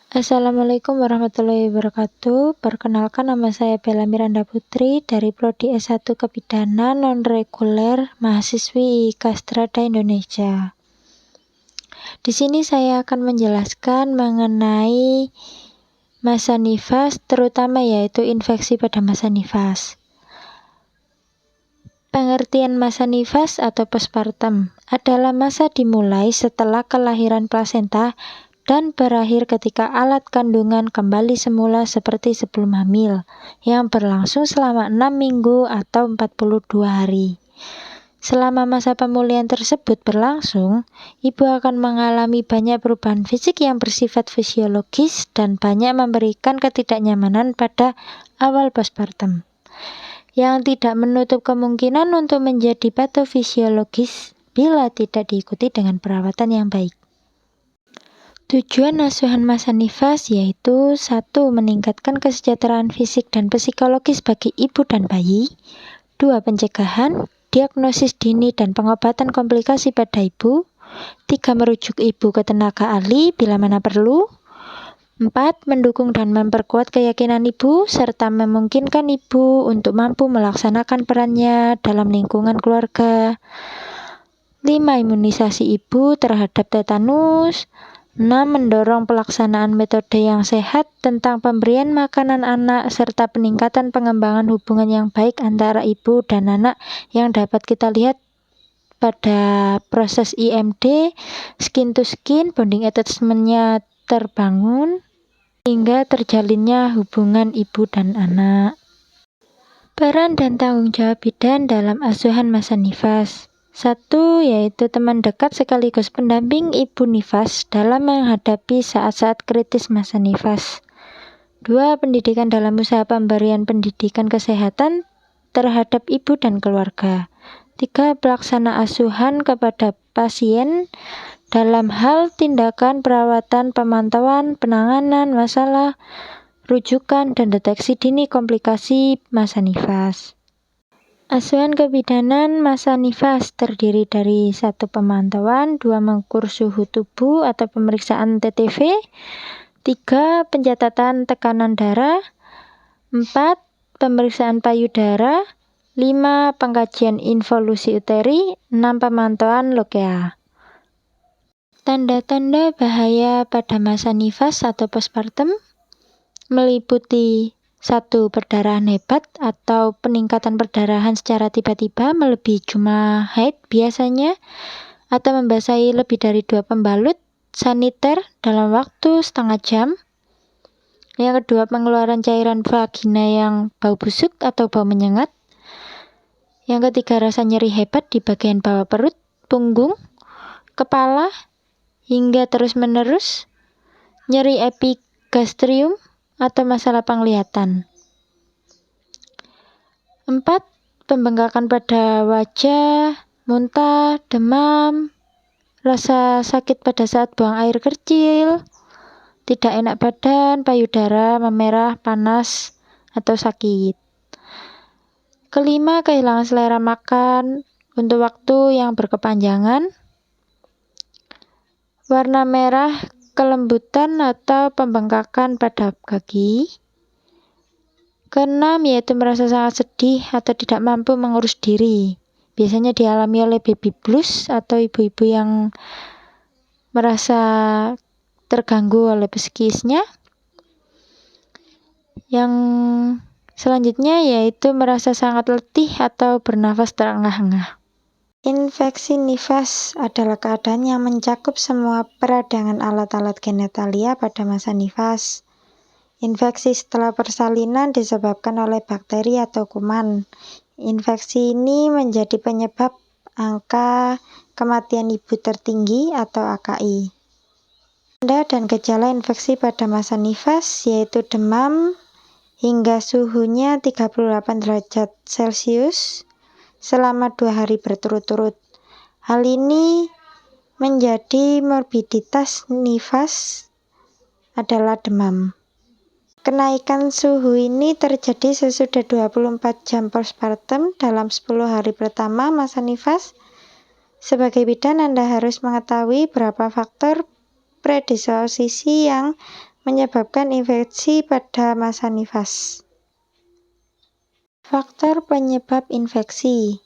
Assalamualaikum warahmatullahi wabarakatuh. Perkenalkan, nama saya Bella Miranda Putri dari Prodi S1 Kebidanan Non-Reguler Mahasiswi Castrada Indonesia. Di sini saya akan menjelaskan mengenai masa nifas, terutama yaitu infeksi pada masa nifas. Pengertian masa nifas atau postpartum adalah masa dimulai setelah kelahiran plasenta dan berakhir ketika alat kandungan kembali semula seperti sebelum hamil, yang berlangsung selama 6 minggu atau 42 hari. Selama masa pemulihan tersebut berlangsung, ibu akan mengalami banyak perubahan fisik yang bersifat fisiologis dan banyak memberikan ketidaknyamanan pada awal postpartum, yang tidak menutup kemungkinan untuk menjadi patofisiologis bila tidak diikuti dengan perawatan yang baik. Tujuan asuhan masa nifas yaitu 1. Meningkatkan kesejahteraan fisik dan psikologis bagi ibu dan bayi. 2. Pencegahan, diagnosis dini dan pengobatan komplikasi pada ibu. 3. Merujuk ibu ke tenaga ahli bila mana perlu. 4. Mendukung dan memperkuat keyakinan ibu serta memungkinkan ibu untuk mampu melaksanakan perannya dalam lingkungan keluarga. 5. Imunisasi ibu terhadap tetanus. 6. Mendorong pelaksanaan metode yang sehat tentang pemberian makanan anak serta peningkatan pengembangan hubungan yang baik antara ibu dan anak yang dapat kita lihat pada proses IMD, skin to skin, bonding attachment-nya terbangun hingga terjalinnya hubungan ibu dan anak. Peran dan tanggung jawab bidan dalam asuhan masa nifas. 1. Yaitu teman dekat sekaligus pendamping ibu nifas dalam menghadapi saat-saat kritis masa nifas. 2. Pendidikan dalam usaha pemberian pendidikan kesehatan terhadap ibu dan keluarga. 3. Pelaksana asuhan kepada pasien dalam hal tindakan, perawatan, pemantauan, penanganan masalah, rujukan, dan deteksi dini komplikasi masa nifas. Asuhan kebidanan masa nifas terdiri dari 1. Pemantauan, 2. mengukur suhu tubuh atau pemeriksaan TTV, 3. pencatatan tekanan darah, 4. pemeriksaan payudara, 5. pengkajian involusi uteri, 6. pemantauan Lokea. Tanda-tanda bahaya pada masa nifas atau postpartum meliputi 1. Perdarahan hebat atau peningkatan perdarahan secara tiba-tiba melebihi jumlah haid biasanya atau membasahi lebih dari 2 pembalut saniter dalam waktu setengah jam. Yang kedua, pengeluaran cairan vagina yang bau busuk atau bau menyengat. Yang ketiga, rasa nyeri hebat di bagian bawah perut, punggung, kepala, hingga terus-menerus, nyeri epigastrium atau masalah penglihatan. 4. Pembengkakan pada wajah, muntah, demam, rasa sakit pada saat buang air kecil, tidak enak badan, payudara, memerah, panas, atau sakit. Kelima, kehilangan selera makan untuk waktu yang berkepanjangan. Warna merah, kelembutan atau pembengkakan pada kaki. Keenam, yaitu merasa sangat sedih atau tidak mampu mengurus diri. Biasanya dialami oleh baby blues atau ibu-ibu yang merasa terganggu oleh psikisnya. Yang selanjutnya yaitu merasa sangat letih atau bernafas terengah-engah. Infeksi nifas adalah keadaan yang mencakup semua peradangan alat-alat genitalia pada masa nifas. Infeksi setelah persalinan disebabkan oleh bakteri atau kuman. Infeksi ini menjadi penyebab angka kematian ibu tertinggi atau AKI. Tanda dan gejala infeksi pada masa nifas yaitu demam hingga suhunya 38 derajat Celcius selama 2 hari berturut-turut. Hal ini menjadi morbiditas nifas adalah demam. Kenaikan suhu ini terjadi sesudah 24 jam postpartum dalam 10 hari pertama masa nifas. Sebagai bidan, Anda harus mengetahui berapa faktor predisposisi yang menyebabkan infeksi pada masa nifas. Faktor penyebab infeksi.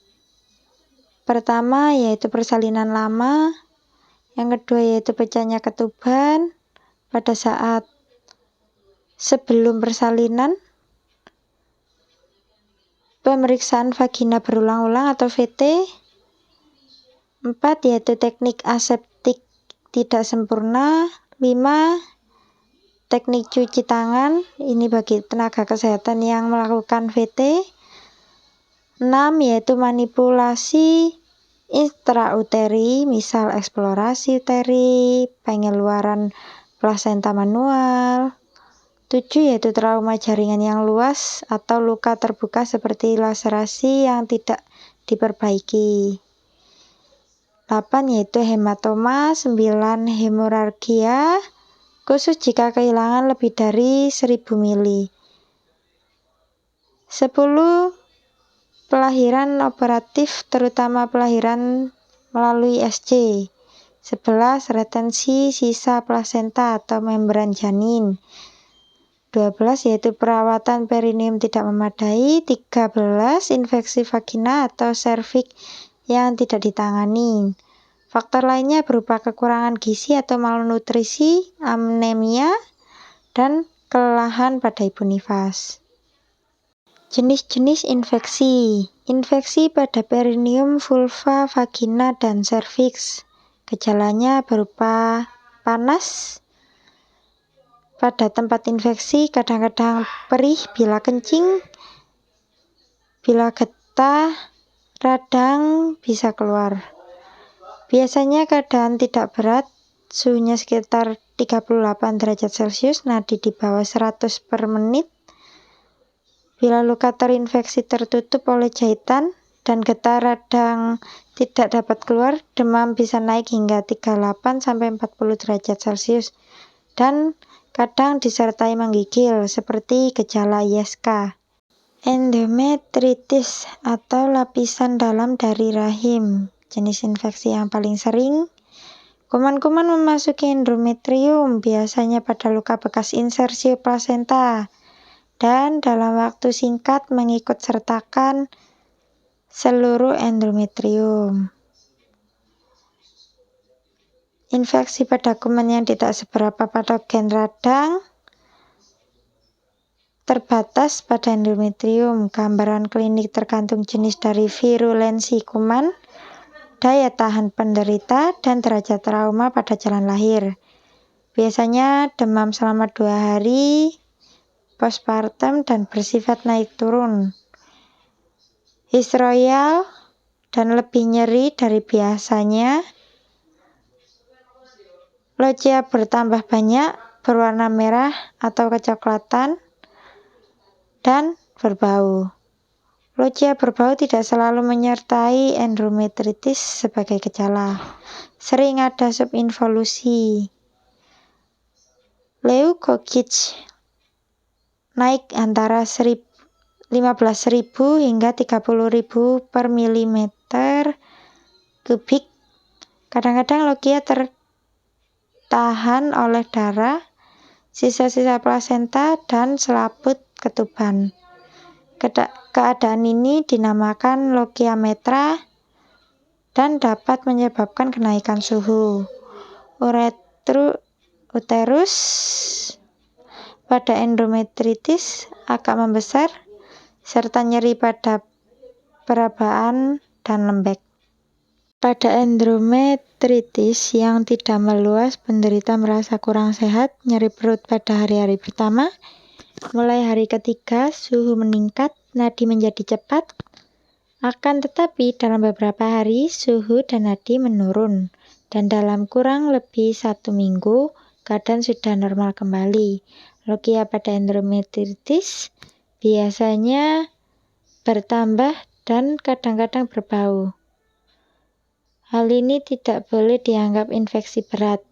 Pertama yaitu persalinan lama, yang kedua yaitu pecahnya ketuban pada saat sebelum persalinan, pemeriksaan vagina berulang-ulang atau VT. 4 yaitu teknik aseptik tidak sempurna. 5 teknik cuci tangan, ini bagi tenaga kesehatan yang melakukan VT. 6 yaitu manipulasi intrauteri, misal eksplorasi uteri, pengeluaran plasenta manual. 7 yaitu trauma jaringan yang luas atau luka terbuka seperti laserasi yang tidak diperbaiki. 8 yaitu hematoma. 9 hemorragia, khusus jika kehilangan lebih dari 1000 mili. 10 pelahiran operatif, terutama pelahiran melalui SC. 11 retensi sisa plasenta atau membran janin. 12 yaitu perawatan perineum tidak memadai. 13 infeksi vagina atau serviks yang tidak ditangani. Faktor lainnya berupa kekurangan gizi atau malnutrisi, anemia, dan kelelahan pada ibu nifas. Jenis-jenis infeksi. Infeksi pada perineum, vulva, vagina, dan serviks. Gejalanya berupa panas pada tempat infeksi, kadang-kadang perih bila kencing, bila getah, radang bisa keluar. Biasanya keadaan tidak berat, suhunya sekitar 38 derajat Celcius, nadi di bawah 100 per menit. Bila luka terinfeksi tertutup oleh jahitan dan getah radang tidak dapat keluar, demam bisa naik hingga 38-40 derajat Celcius dan kadang disertai menggigil seperti gejala ISK. Endometritis atau lapisan dalam dari rahim, jenis infeksi yang paling sering. Kuman-kuman memasuki endometrium, biasanya pada luka bekas insersi plasenta, dan dalam waktu singkat mengikut sertakan seluruh endometrium. Infeksi pada kuman yang tidak seberapa patogen radang terbatas pada endometrium. Gambaran klinik tergantung jenis dari virulensi kuman, daya tahan penderita, dan derajat trauma pada jalan lahir. Biasanya demam selama 2 hari, postpartum, dan bersifat naik turun. Hisroyal dan lebih nyeri dari biasanya. Lochia bertambah banyak, berwarna merah atau kecoklatan, dan berbau. Lochia berbau tidak selalu menyertai endometritis sebagai gejala. Sering ada subinvolusi. Leukocytes naik antara 15.000 hingga 30.000 per milimeter kubik. Kadang-kadang lochia tertahan oleh darah, sisa-sisa plasenta, dan selaput ketuban. Keadaan ini dinamakan lochia metra dan dapat menyebabkan kenaikan suhu. Uterus pada endometritis agak membesar serta nyeri pada perabaan dan lembek. Pada endometritis yang tidak meluas, penderita merasa kurang sehat, nyeri perut pada hari-hari pertama. Mulai hari ketiga, suhu meningkat, nadi menjadi cepat. Akan tetapi dalam beberapa hari, suhu dan nadi menurun. Dan dalam kurang lebih 1 minggu, keadaan sudah normal kembali. Lochia pada endometritis biasanya bertambah dan kadang-kadang berbau. Hal ini tidak boleh dianggap infeksi berat.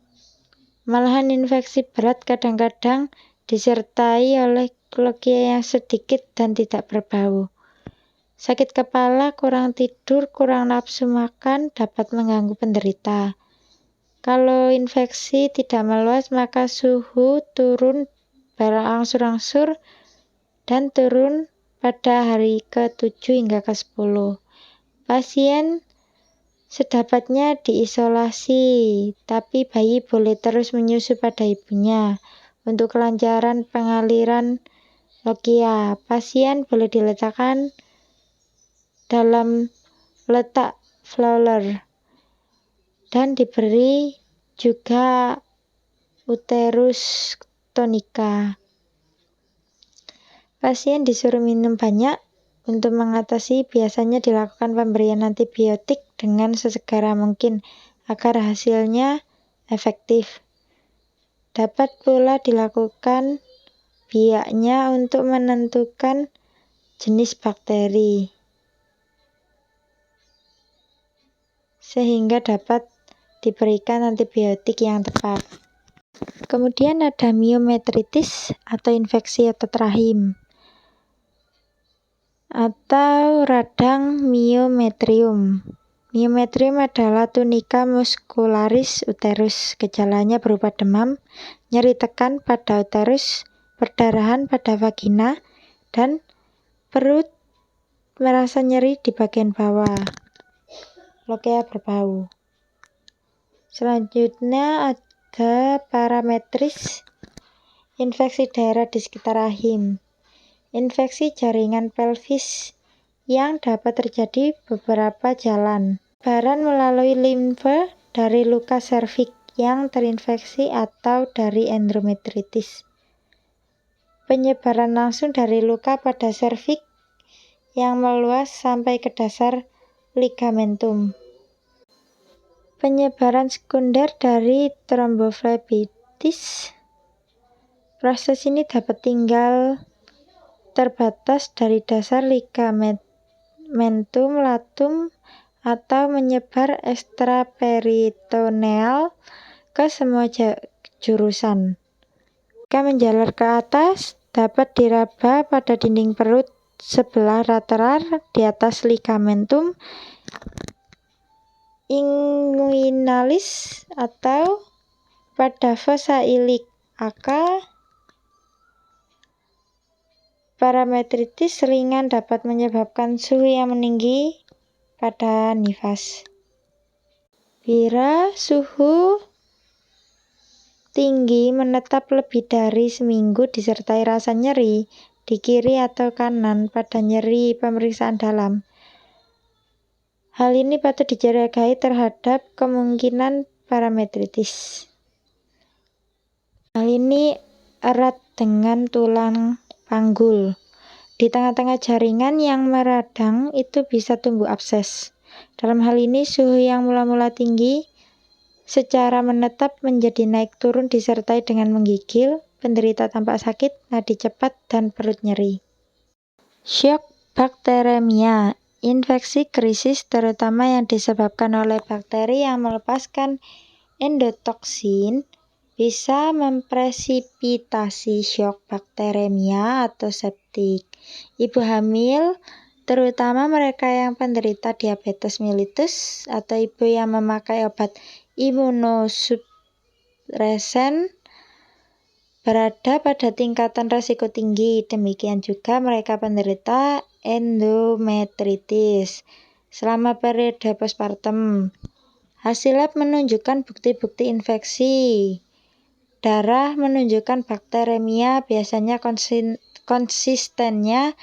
Malahan infeksi berat kadang-kadang disertai oleh lochia yang sedikit dan tidak berbau. Sakit kepala, kurang tidur, kurang nafsu makan dapat mengganggu penderita. Kalau infeksi tidak meluas, maka suhu turun berangsur-angsur dan turun pada hari ke-7 hingga ke-10. Pasien sedapatnya diisolasi, tapi bayi boleh terus menyusu pada ibunya. Untuk kelancaran pengaliran logia, pasien boleh diletakkan dalam letak Fowler dan diberi juga uterus tonika. Pasien disuruh minum banyak. Untuk mengatasi, biasanya dilakukan pemberian antibiotik dengan sesegera mungkin agar hasilnya efektif. Dapat pula dilakukan biaknya untuk menentukan jenis bakteri, sehingga dapat diberikan antibiotik yang tepat. Kemudian ada myometritis atau infeksi otot rahim atau radang myometrium. Myometrium adalah tunika muscularis uterus. Gejalanya berupa demam, nyeri tekan pada uterus, perdarahan pada vagina, dan perut merasa nyeri di bagian bawah. Logia berbau. Selanjutnya ada parametris, infeksi daerah di sekitar rahim. Infeksi jaringan pelvis yang dapat terjadi beberapa jalan. Penyebaran melalui limfe dari luka serviks yang terinfeksi atau dari endometritis. Penyebaran langsung dari luka pada serviks yang meluas sampai ke dasar ligamentum. Penyebaran sekunder dari tromboflebitis. Proses ini dapat tinggal terbatas dari dasar ligamentum latum atau menyebar ekstraperitoneal ke semua jurusan. Jika menjalar ke atas, dapat diraba pada dinding perut sebelah lateral di atas ligamentum inguinalis atau pada fossa iliaca. Parametritis ringan dapat menyebabkan suhu yang meninggi pada nifas. Bila suhu tinggi menetap lebih dari seminggu disertai rasa nyeri di kiri atau kanan pada nyeri pemeriksaan dalam. Hal ini patut dicurigai terhadap kemungkinan parametritis. Hal ini erat dengan tulang panggul. Di tengah-tengah jaringan yang meradang itu bisa tumbuh abses. Dalam hal ini, suhu yang mula-mula tinggi secara menetap menjadi naik turun disertai dengan menggigil, penderita tampak sakit, nadi cepat, dan perut nyeri. Shock bacteremia, infeksi krisis terutama yang disebabkan oleh bakteri yang melepaskan endotoksin, bisa mempresipitasi shock bakteremia atau septik. Ibu hamil, terutama mereka yang penderita diabetes mellitus atau ibu yang memakai obat imunosupresen, berada pada tingkatan risiko tinggi. Demikian juga mereka penderita endometritis selama periode postpartum. Hasil lab menunjukkan bukti-bukti infeksi darah menunjukkan bakteremia, biasanya konsistennya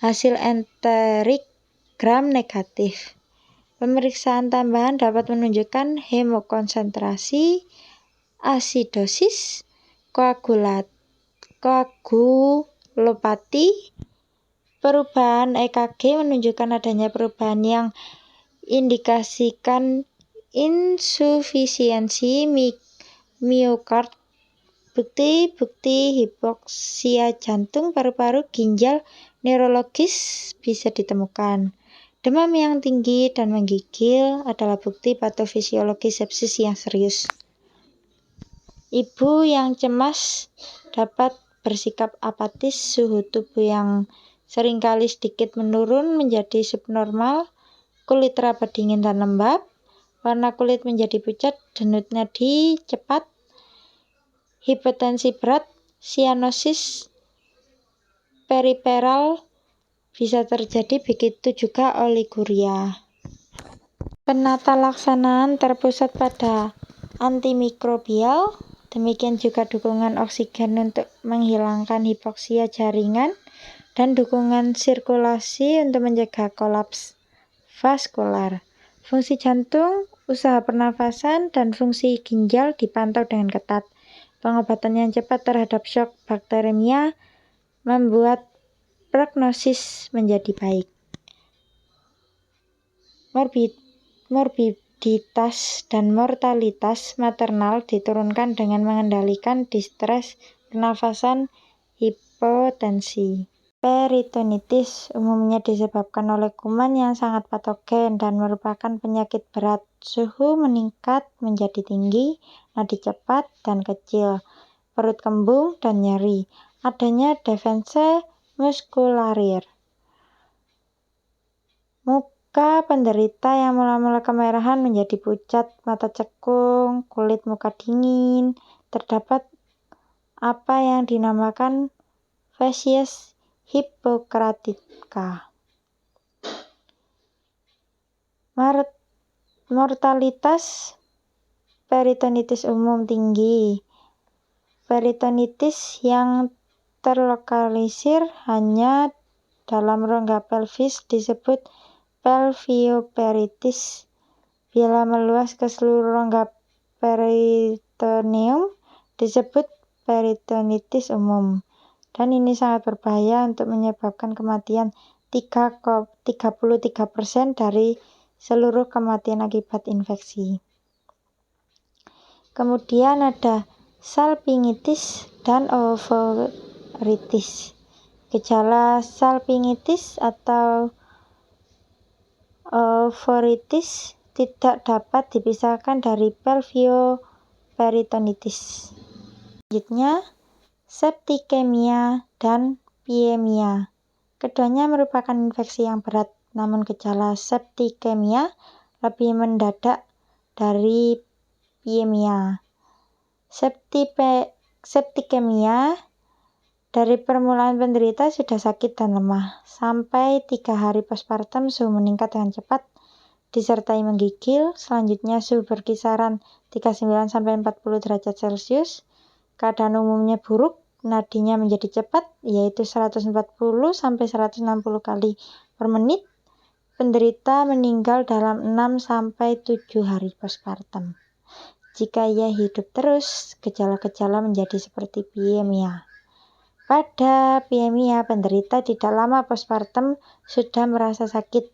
hasil enterik gram negatif. Pemeriksaan tambahan dapat menunjukkan hemokonsentrasi, asidosis, koagulopati. Perubahan EKG menunjukkan adanya perubahan yang indikasikan insufisiensi miokard. Bukti-bukti hipoksia jantung, paru-paru, ginjal, neurologis bisa ditemukan. Demam yang tinggi dan menggigil adalah bukti patofisiologi sepsis yang serius. Ibu yang cemas dapat bersikap apatis, suhu tubuh yang seringkali sedikit menurun menjadi subnormal, kulit teraba dingin dan lembab, warna kulit menjadi pucat, denyut nadi cepat, hipotensi berat, sianosis periferal bisa terjadi, begitu juga oliguria. Penata laksanaan terpusat pada antimikrobial, demikian juga dukungan oksigen untuk menghilangkan hipoksia jaringan, dan dukungan sirkulasi untuk mencegah kolaps vaskular. Fungsi jantung, usaha pernafasan, dan fungsi ginjal dipantau dengan ketat. Pengobatan yang cepat terhadap shock bakteremia membuat prognosis menjadi baik. Morbiditas dan mortalitas maternal diturunkan dengan mengendalikan distres pernafasan, hipotensi. Peritonitis umumnya disebabkan oleh kuman yang sangat patogen dan merupakan penyakit berat. Suhu meningkat menjadi tinggi, nadi cepat dan kecil, perut kembung dan nyeri, adanya defense muskularir. Muka penderita yang mula-mula kemerahan menjadi pucat, mata cekung, kulit muka dingin, terdapat apa yang dinamakan facies hippocratica. Mortalitas peritonitis umum tinggi. Peritonitis yang terlokalisir hanya dalam rongga pelvis disebut pelvioperitis. Bila meluas ke seluruh rongga peritoneum disebut peritonitis umum. Dan ini sangat berbahaya untuk menyebabkan kematian. 33% dari seluruh kematian akibat infeksi. Kemudian ada salpingitis dan oovoritis. Gejala salpingitis atau oovoritis tidak dapat dipisahkan dari pelvioperitonitis. Selanjutnya, septikemia dan piemia. Keduanya merupakan infeksi yang berat, namun gejala septikemia lebih mendadak dari piemia. Septikemia dari permulaan penderita sudah sakit dan lemah. Sampai 3 hari postpartum suhu meningkat dengan cepat, disertai menggigil. Selanjutnya suhu berkisaran 39-40 derajat Celcius. Keadaan umumnya buruk, nadinya menjadi cepat, yaitu 140-160 kali per menit. Penderita meninggal dalam 6-7 hari postpartum. Jika ia hidup terus, gejala-gejala menjadi seperti piemia. Pada piemia, penderita tidak lama postpartum sudah merasa sakit,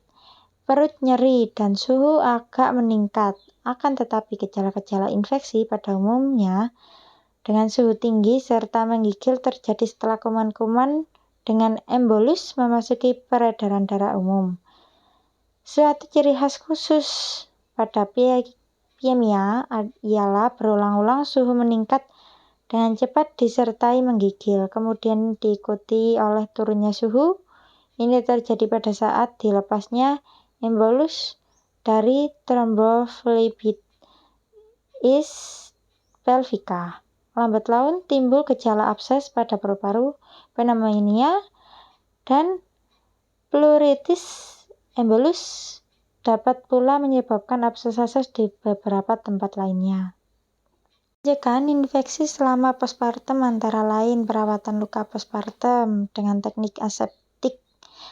perut nyeri, dan suhu agak meningkat. Akan tetapi gejala-gejala infeksi pada umumnya dengan suhu tinggi serta menggigil terjadi setelah kuman-kuman dengan embolus memasuki peredaran darah umum. Suatu ciri khas khusus pada piemia ialah berulang-ulang suhu meningkat dengan cepat disertai menggigil, kemudian diikuti oleh turunnya suhu. Ini terjadi pada saat dilepasnya embolus dari thrombophlebit pelvica. Lambat laun timbul gejala abses pada paru-paru, pneumonia, dan pleuritis. Embolus dapat pula menyebabkan abses di beberapa tempat lainnya. Pencegahan infeksi selama postpartum antara lain perawatan luka postpartum dengan teknik aseptik.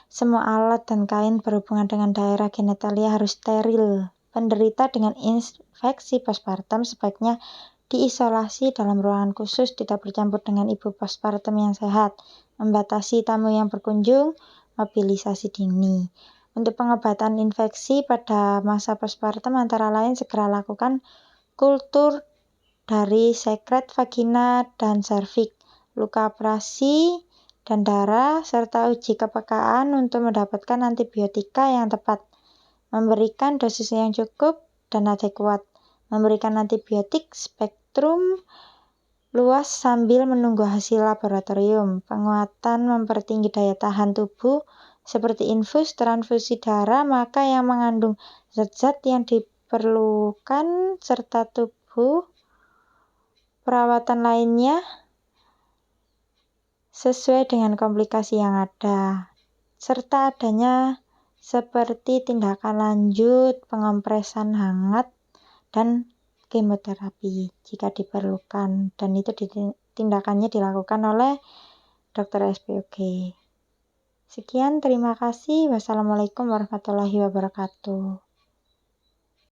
Semua alat dan kain berhubungan dengan daerah genitalia harus steril. Penderita dengan infeksi postpartum sebaiknya diisolasi dalam ruangan khusus, tidak bercampur dengan ibu postpartum yang sehat, membatasi tamu yang berkunjung, mobilisasi dini. Untuk pengobatan infeksi pada masa postpartum antara lain segera lakukan kultur dari sekret vagina dan serviks, luka operasi dan darah, serta uji kepekaan untuk mendapatkan antibiotika yang tepat, memberikan dosis yang cukup dan adekuat, memberikan antibiotik spektrum luas sambil menunggu hasil laboratorium, penguatan mempertinggi daya tahan tubuh seperti infus, transfusi darah, maka yang mengandung zat-zat yang diperlukan serta perawatan lainnya sesuai dengan komplikasi yang ada, serta adanya seperti tindakan lanjut, pengopresan hangat, dan kemoterapi jika diperlukan, dan itu tindakannya dilakukan oleh dokter SPOG. Sekian, terima kasih. Wassalamualaikum warahmatullahi wabarakatuh.